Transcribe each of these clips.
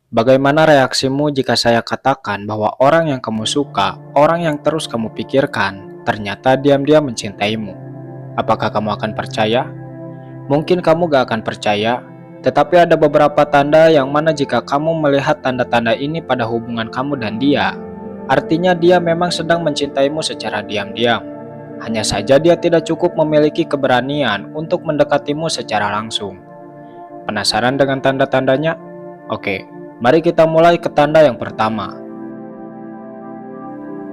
Bagaimana reaksimu jika saya katakan bahwa orang yang kamu suka, orang yang terus kamu pikirkan, ternyata diam-diam mencintaimu? Apakah kamu akan percaya? Mungkin kamu gak akan percaya, tetapi ada beberapa tanda yang mana jika kamu melihat tanda-tanda ini pada hubungan kamu dan dia, artinya dia memang sedang mencintaimu secara diam-diam. Hanya saja dia tidak cukup memiliki keberanian untuk mendekatimu secara langsung. Penasaran dengan tanda-tandanya? Oke, mari kita mulai ke tanda yang pertama.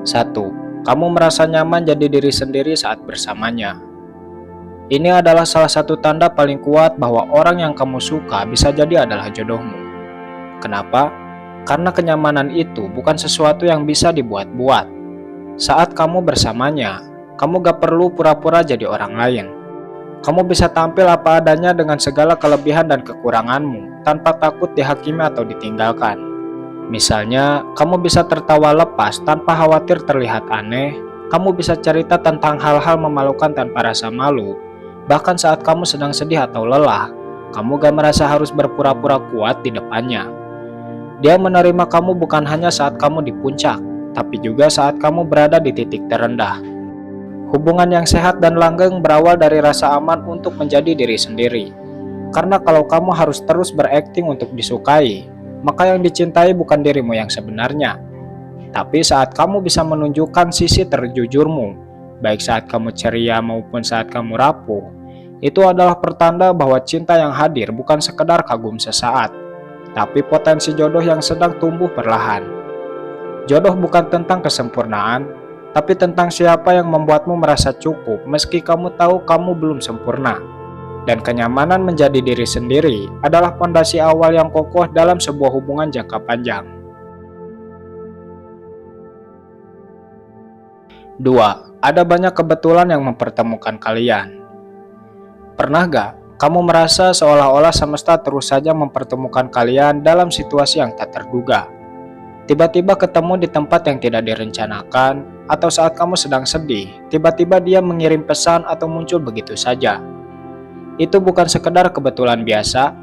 1. Kamu merasa nyaman jadi diri sendiri saat bersamanya. Ini adalah salah satu tanda paling kuat bahwa orang yang kamu suka bisa jadi adalah jodohmu. Kenapa? Karena kenyamanan itu bukan sesuatu yang bisa dibuat-buat. Saat kamu bersamanya, kamu gak perlu pura-pura jadi orang lain. Kamu bisa tampil apa adanya dengan segala kelebihan dan kekuranganmu, tanpa takut dihakimi atau ditinggalkan. Misalnya, kamu bisa tertawa lepas tanpa khawatir terlihat aneh. Kamu bisa cerita tentang hal-hal memalukan tanpa rasa malu. Bahkan saat kamu sedang sedih atau lelah, kamu gak merasa harus berpura-pura kuat di depannya. Dia menerima kamu bukan hanya saat kamu di puncak, tapi juga saat kamu berada di titik terendah. Hubungan yang sehat dan langgeng berawal dari rasa aman untuk menjadi diri sendiri. Karena kalau kamu harus terus berakting untuk disukai, maka yang dicintai bukan dirimu yang sebenarnya. Tapi saat kamu bisa menunjukkan sisi terjujurmu, baik saat kamu ceria maupun saat kamu rapuh, itu adalah pertanda bahwa cinta yang hadir bukan sekedar kagum sesaat, tapi potensi jodoh yang sedang tumbuh perlahan. Jodoh bukan tentang kesempurnaan, tapi tentang siapa yang membuatmu merasa cukup meski kamu tahu kamu belum sempurna. Dan kenyamanan menjadi diri sendiri adalah fondasi awal yang kokoh dalam sebuah hubungan jangka panjang. 2. Ada banyak kebetulan yang mempertemukan kalian. Pernah gak kamu merasa seolah-olah semesta terus saja mempertemukan kalian dalam situasi yang tak terduga? Tiba-tiba ketemu di tempat yang tidak direncanakan, atau saat kamu sedang sedih, tiba-tiba dia mengirim pesan atau muncul begitu saja. Itu bukan sekedar kebetulan biasa.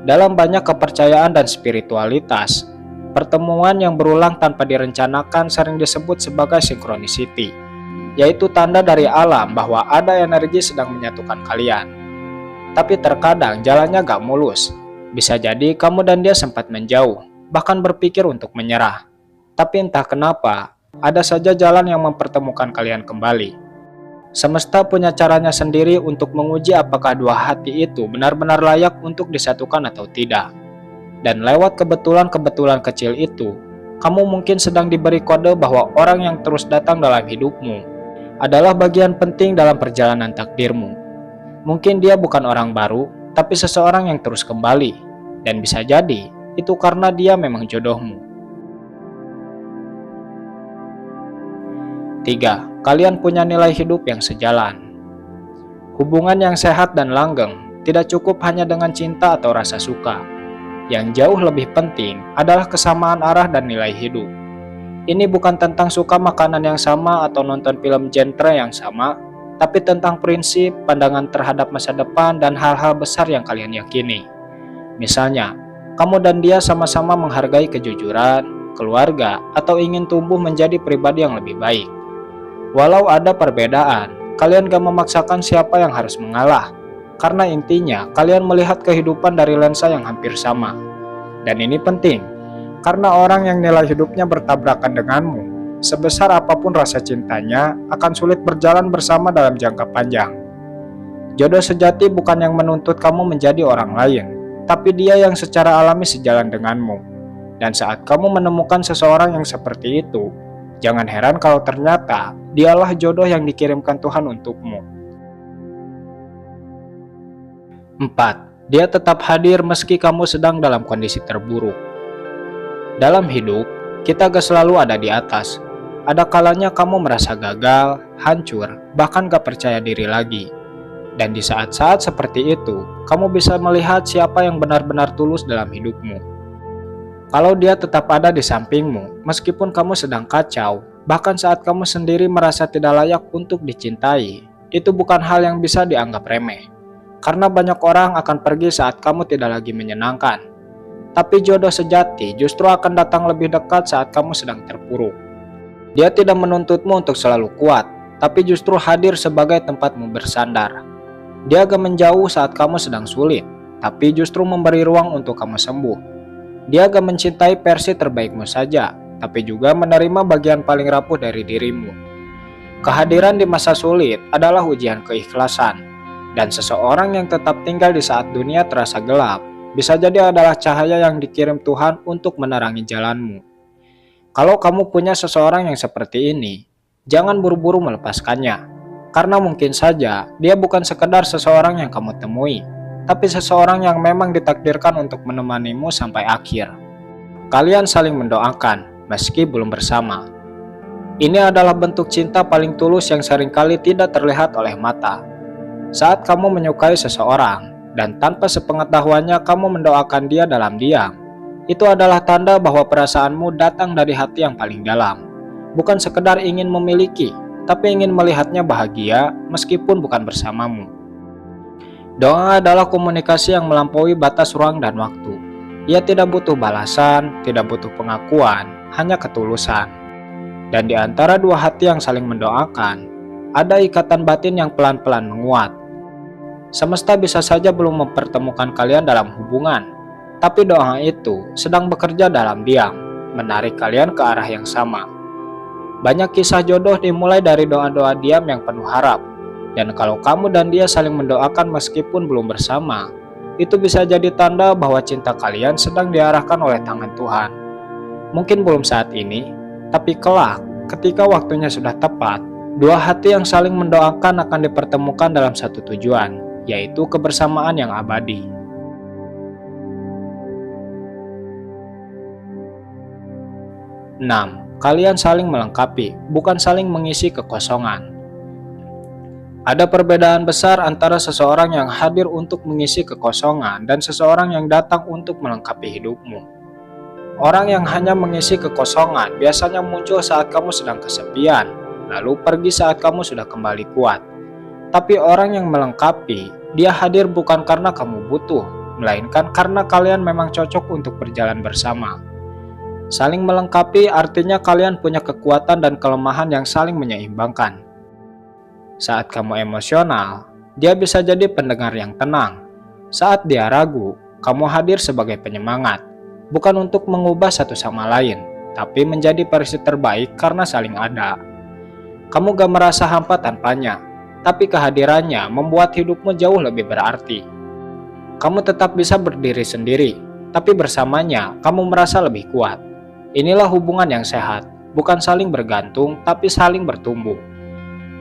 Dalam banyak kepercayaan dan spiritualitas, pertemuan yang berulang tanpa direncanakan sering disebut sebagai synchronicity, yaitu tanda dari alam bahwa ada energi sedang menyatukan kalian. Tapi terkadang jalannya gak mulus. Bisa jadi kamu dan dia sempat menjauh, bahkan berpikir untuk menyerah. Tapi entah kenapa, ada saja jalan yang mempertemukan kalian kembali. Semesta punya caranya sendiri untuk menguji apakah dua hati itu benar-benar layak untuk disatukan atau tidak. Dan lewat kebetulan-kebetulan kecil itu, kamu mungkin sedang diberi kode bahwa orang yang terus datang dalam hidupmu adalah bagian penting dalam perjalanan takdirmu. Mungkin dia bukan orang baru, tapi seseorang yang terus kembali. Dan bisa jadi, itu karena dia memang jodohmu. 3. Kalian punya nilai hidup yang sejalan. Hubungan yang sehat dan langgeng tidak cukup hanya dengan cinta atau rasa suka. Yang jauh lebih penting adalah kesamaan arah dan nilai hidup. Ini bukan tentang suka makanan yang sama atau nonton film genre yang sama, tapi tentang prinsip, pandangan terhadap masa depan, dan hal-hal besar yang kalian yakini. Misalnya, kamu dan dia sama-sama menghargai kejujuran, keluarga, atau ingin tumbuh menjadi pribadi yang lebih baik. Walau ada perbedaan, kalian gak memaksakan siapa yang harus mengalah, karena intinya kalian melihat kehidupan dari lensa yang hampir sama. Dan ini penting, karena orang yang nilai hidupnya bertabrakan denganmu, sebesar apapun rasa cintanya, akan sulit berjalan bersama dalam jangka panjang. Jodoh sejati bukan yang menuntut kamu menjadi orang lain, tapi dia yang secara alami sejalan denganmu. Dan saat kamu menemukan seseorang yang seperti itu, jangan heran kalau ternyata dialah jodoh yang dikirimkan Tuhan untukmu. 4. Dia tetap hadir meski kamu sedang dalam kondisi terburuk. Dalam hidup, kita gak selalu ada di atas. Ada kalanya kamu merasa gagal, hancur, bahkan gak percaya diri lagi. Dan di saat-saat seperti itu, kamu bisa melihat siapa yang benar-benar tulus dalam hidupmu. Kalau dia tetap ada di sampingmu, meskipun kamu sedang kacau, bahkan saat kamu sendiri merasa tidak layak untuk dicintai, itu bukan hal yang bisa dianggap remeh. Karena banyak orang akan pergi saat kamu tidak lagi menyenangkan. Tapi jodoh sejati justru akan datang lebih dekat saat kamu sedang terpuruk. Dia tidak menuntutmu untuk selalu kuat, tapi justru hadir sebagai tempatmu bersandar. Dia agak menjauh saat kamu sedang sulit, tapi justru memberi ruang untuk kamu sembuh. Dia agak mencintai versi terbaikmu saja, tapi juga menerima bagian paling rapuh dari dirimu. Kehadiran di masa sulit adalah ujian keikhlasan, dan seseorang yang tetap tinggal di saat dunia terasa gelap, bisa jadi adalah cahaya yang dikirim Tuhan untuk menerangi jalanmu. Kalau kamu punya seseorang yang seperti ini, jangan buru-buru melepaskannya, karena mungkin saja dia bukan sekedar seseorang yang kamu temui, tapi seseorang yang memang ditakdirkan untuk menemanimu sampai akhir. Kalian saling mendoakan, meski belum bersama. Ini adalah bentuk cinta paling tulus yang seringkali tidak terlihat oleh mata. Saat kamu menyukai seseorang, dan tanpa sepengetahuannya kamu mendoakan dia dalam diam, itu adalah tanda bahwa perasaanmu datang dari hati yang paling dalam. Bukan sekedar ingin memiliki, tapi ingin melihatnya bahagia meskipun bukan bersamamu. Doa adalah komunikasi yang melampaui batas ruang dan waktu. Ia tidak butuh balasan, tidak butuh pengakuan, hanya ketulusan. Dan di antara dua hati yang saling mendoakan, ada ikatan batin yang pelan-pelan menguat. Semesta bisa saja belum mempertemukan kalian dalam hubungan, tapi doa itu sedang bekerja dalam diam, menarik kalian ke arah yang sama. Banyak kisah jodoh dimulai dari doa-doa diam yang penuh harap. Dan kalau kamu dan dia saling mendoakan meskipun belum bersama, itu bisa jadi tanda bahwa cinta kalian sedang diarahkan oleh tangan Tuhan. Mungkin belum saat ini, tapi kelak, ketika waktunya sudah tepat, dua hati yang saling mendoakan akan dipertemukan dalam satu tujuan, yaitu kebersamaan yang abadi. 6. Kalian saling melengkapi, bukan saling mengisi kekosongan. Ada perbedaan besar antara seseorang yang hadir untuk mengisi kekosongan dan seseorang yang datang untuk melengkapi hidupmu. Orang yang hanya mengisi kekosongan biasanya muncul saat kamu sedang kesepian, lalu pergi saat kamu sudah kembali kuat. Tapi orang yang melengkapi, dia hadir bukan karena kamu butuh, melainkan karena kalian memang cocok untuk berjalan bersama. Saling melengkapi artinya kalian punya kekuatan dan kelemahan yang saling menyeimbangkan. Saat kamu emosional, dia bisa jadi pendengar yang tenang. Saat dia ragu, kamu hadir sebagai penyemangat, bukan untuk mengubah satu sama lain, tapi menjadi versi terbaik karena saling ada. Kamu gak merasa hampa tanpanya, tapi kehadirannya membuat hidupmu jauh lebih berarti. Kamu tetap bisa berdiri sendiri, tapi bersamanya kamu merasa lebih kuat. Inilah hubungan yang sehat, bukan saling bergantung, tapi saling bertumbuh.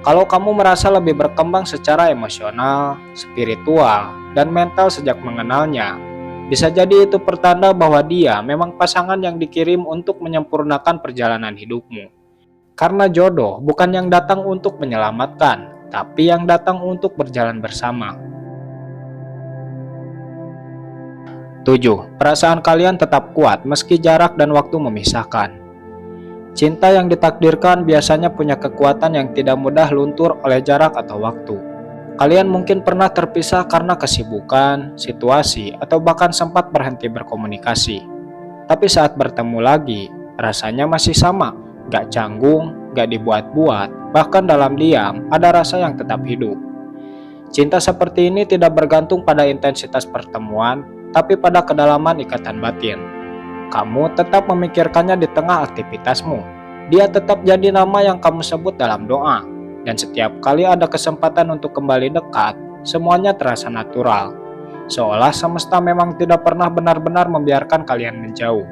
Kalau kamu merasa lebih berkembang secara emosional, spiritual, dan mental sejak mengenalnya, bisa jadi itu pertanda bahwa dia memang pasangan yang dikirim untuk menyempurnakan perjalanan hidupmu. Karena jodoh bukan yang datang untuk menyelamatkan, tapi yang datang untuk berjalan bersama. 7. Perasaan kalian tetap kuat meski jarak dan waktu memisahkan. Cinta yang ditakdirkan biasanya punya kekuatan yang tidak mudah luntur oleh jarak atau waktu. Kalian mungkin pernah terpisah karena kesibukan, situasi, atau bahkan sempat berhenti berkomunikasi. Tapi saat bertemu lagi, rasanya masih sama, gak canggung, gak dibuat-buat, bahkan dalam diam ada rasa yang tetap hidup. Cinta seperti ini tidak bergantung pada intensitas pertemuan, tapi pada kedalaman ikatan batin. Kamu tetap memikirkannya di tengah aktivitasmu. Dia tetap jadi nama yang kamu sebut dalam doa. Dan setiap kali ada kesempatan untuk kembali dekat, semuanya terasa natural. Seolah semesta memang tidak pernah benar-benar membiarkan kalian menjauh.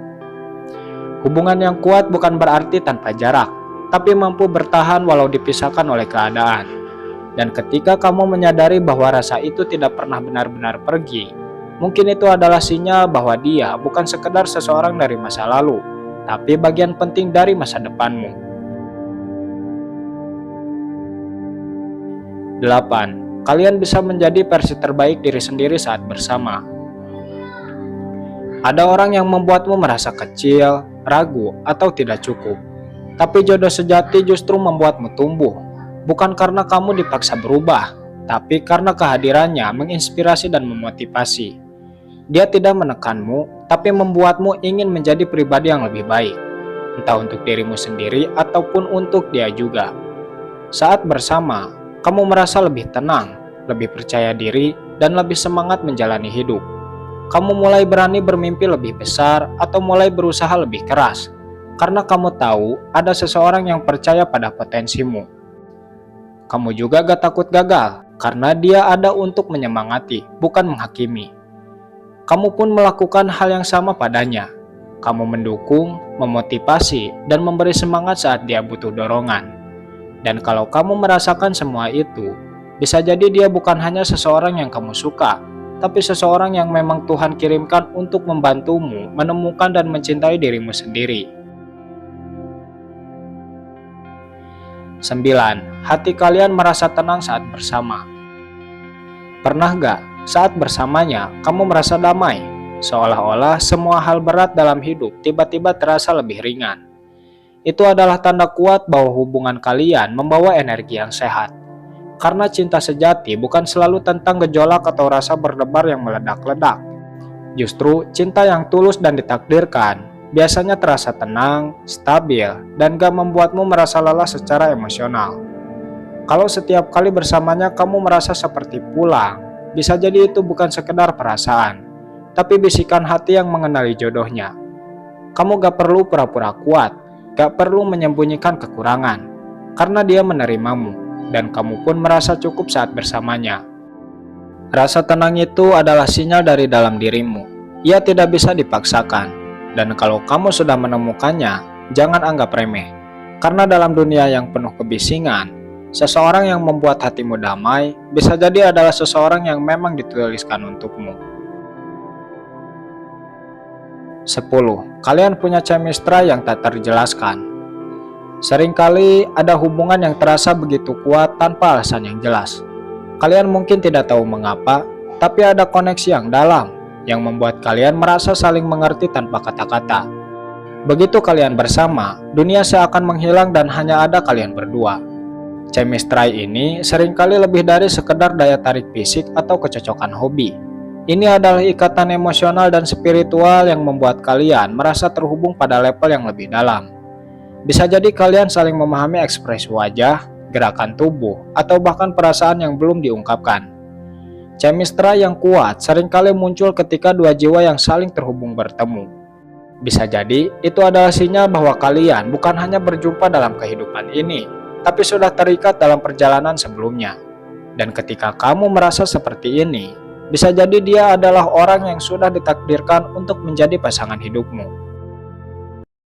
Hubungan yang kuat bukan berarti tanpa jarak, tapi mampu bertahan walau dipisahkan oleh keadaan. Dan ketika kamu menyadari bahwa rasa itu tidak pernah benar-benar pergi, mungkin itu adalah sinyal bahwa dia bukan sekedar seseorang dari masa lalu, tapi bagian penting dari masa depanmu. 8. Kalian bisa menjadi versi terbaik diri sendiri saat bersama. Ada orang yang membuatmu merasa kecil, ragu, atau tidak cukup. Tapi jodoh sejati justru membuatmu tumbuh, bukan karena kamu dipaksa berubah, tapi karena kehadirannya menginspirasi dan memotivasi. Dia tidak menekanmu, tapi membuatmu ingin menjadi pribadi yang lebih baik, entah untuk dirimu sendiri ataupun untuk dia juga. Saat bersama, kamu merasa lebih tenang, lebih percaya diri, dan lebih semangat menjalani hidup. Kamu mulai berani bermimpi lebih besar atau mulai berusaha lebih keras, karena kamu tahu ada seseorang yang percaya pada potensimu. Kamu juga gak takut gagal, karena dia ada untuk menyemangati, bukan menghakimi. Kamu pun melakukan hal yang sama padanya. Kamu mendukung, memotivasi, dan memberi semangat saat dia butuh dorongan. Dan kalau kamu merasakan semua itu, bisa jadi dia bukan hanya seseorang yang kamu suka, tapi seseorang yang memang Tuhan kirimkan untuk membantumu menemukan dan mencintai dirimu sendiri. 9. Hati kalian merasa tenang saat bersama. Pernah gak saat bersamanya kamu merasa damai, seolah-olah semua hal berat dalam hidup tiba-tiba terasa lebih ringan? Itu adalah tanda kuat bahwa hubungan kalian membawa energi yang sehat. Karena cinta sejati bukan selalu tentang gejolak atau rasa berdebar yang meledak-ledak. Justru cinta yang tulus dan ditakdirkan biasanya terasa tenang, stabil, dan gak membuatmu merasa lelah secara emosional. Kalau setiap kali bersamanya kamu merasa seperti pulang, bisa jadi itu bukan sekedar perasaan, tapi bisikan hati yang mengenali jodohnya. Kamu gak perlu pura-pura kuat, gak perlu menyembunyikan kekurangan, karena dia menerimamu, dan kamu pun merasa cukup saat bersamanya. Rasa tenang itu adalah sinyal dari dalam dirimu. Ia tidak bisa dipaksakan, dan kalau kamu sudah menemukannya, jangan anggap remeh. Karena dalam dunia yang penuh kebisingan, seseorang yang membuat hatimu damai bisa jadi adalah seseorang yang memang dituliskan untukmu. 10. Kalian punya chemistry yang tak terjelaskan. Seringkali ada hubungan yang terasa begitu kuat tanpa alasan yang jelas. Kalian mungkin tidak tahu mengapa, tapi ada koneksi yang dalam yang membuat kalian merasa saling mengerti tanpa kata-kata. Begitu kalian bersama, dunia seakan menghilang dan hanya ada kalian berdua. Chemistry ini seringkali lebih dari sekedar daya tarik fisik atau kecocokan hobi. Ini adalah ikatan emosional dan spiritual yang membuat kalian merasa terhubung pada level yang lebih dalam. Bisa jadi kalian saling memahami ekspresi wajah, gerakan tubuh, atau bahkan perasaan yang belum diungkapkan. Chemistry yang kuat seringkali muncul ketika dua jiwa yang saling terhubung bertemu. Bisa jadi itu adalah sinyal bahwa kalian bukan hanya berjumpa dalam kehidupan ini, tapi sudah terikat dalam perjalanan sebelumnya. Dan ketika kamu merasa seperti ini, bisa jadi dia adalah orang yang sudah ditakdirkan untuk menjadi pasangan hidupmu.